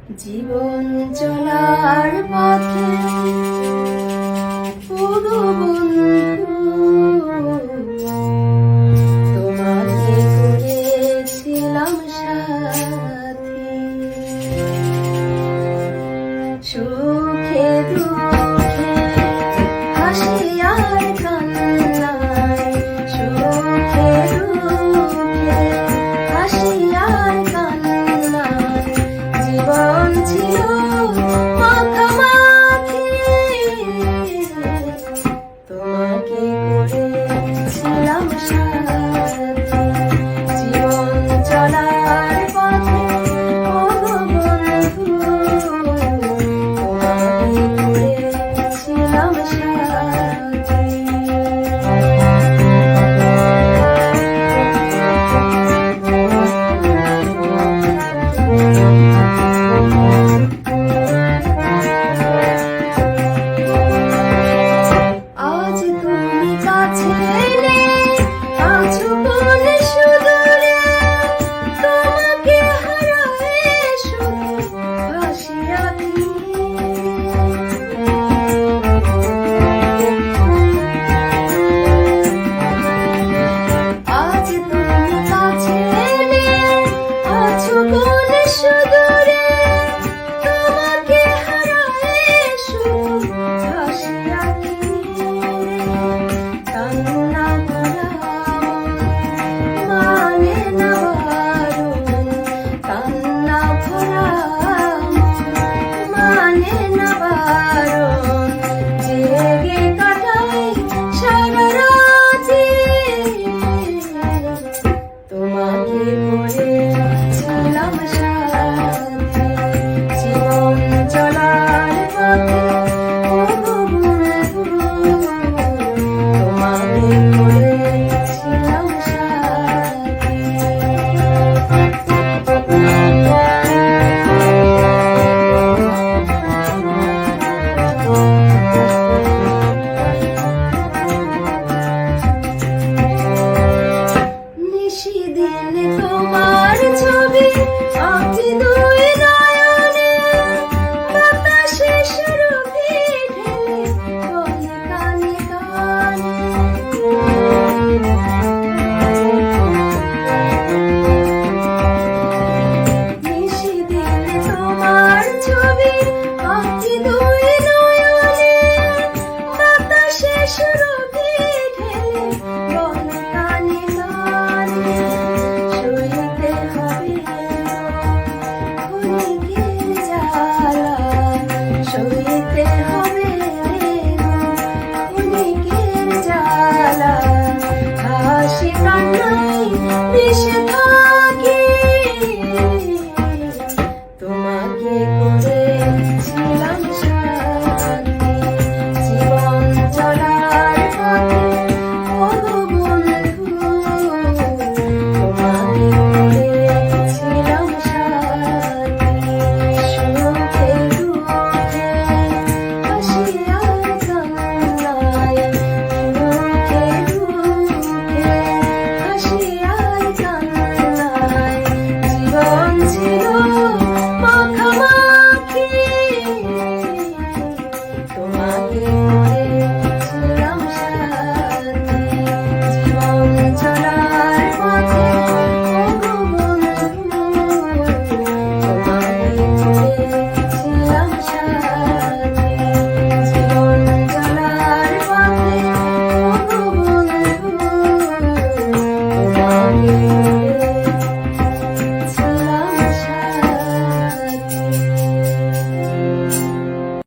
জীবন চলার পথে পুরো বন্ধু তোমাকে করেছিলাম সাথী, সুখে দুঃখে হাসি আর কান্নায়, সুখে দুঃখে হাসি আর কান্নায় জীবন ছিল মাখামাখি, তোমাকে করেছিলাম সাথী, জীবন চলার পথে ও বন্ধু তোমাকে করেছিলাম সাথী। আজ তুমি কাছে নেই, আছো কোন সুদূরে, তোমাকে হারায়ে শুধু ভাসি আছি। আজ তুমি কাছে নেই, আছো কোন সুদূরে, তোমাকে হারায়ে শুধু ভাসি আছি। কান্না ভরা মানে না বারণ, কান্না ভরা মানে না বারণ, জেগে কাটাই সারা রাতি, তোমাকে করেছিলাম সাথী, জীবন চলার পথে ও বন্ধু তোমাকে করেছিলাম সাথী। নিশিদিন তোমার ছবি আঁকি দুই নয়নে, বাতাসে সুরভি ঢেলে বলে কানে কানে। নিশিদিন তোমার ছবি আঁকি দুই নয়নে, বাতাসে সুরভি ঢেলে বলে কানে কানে। সইতে হবে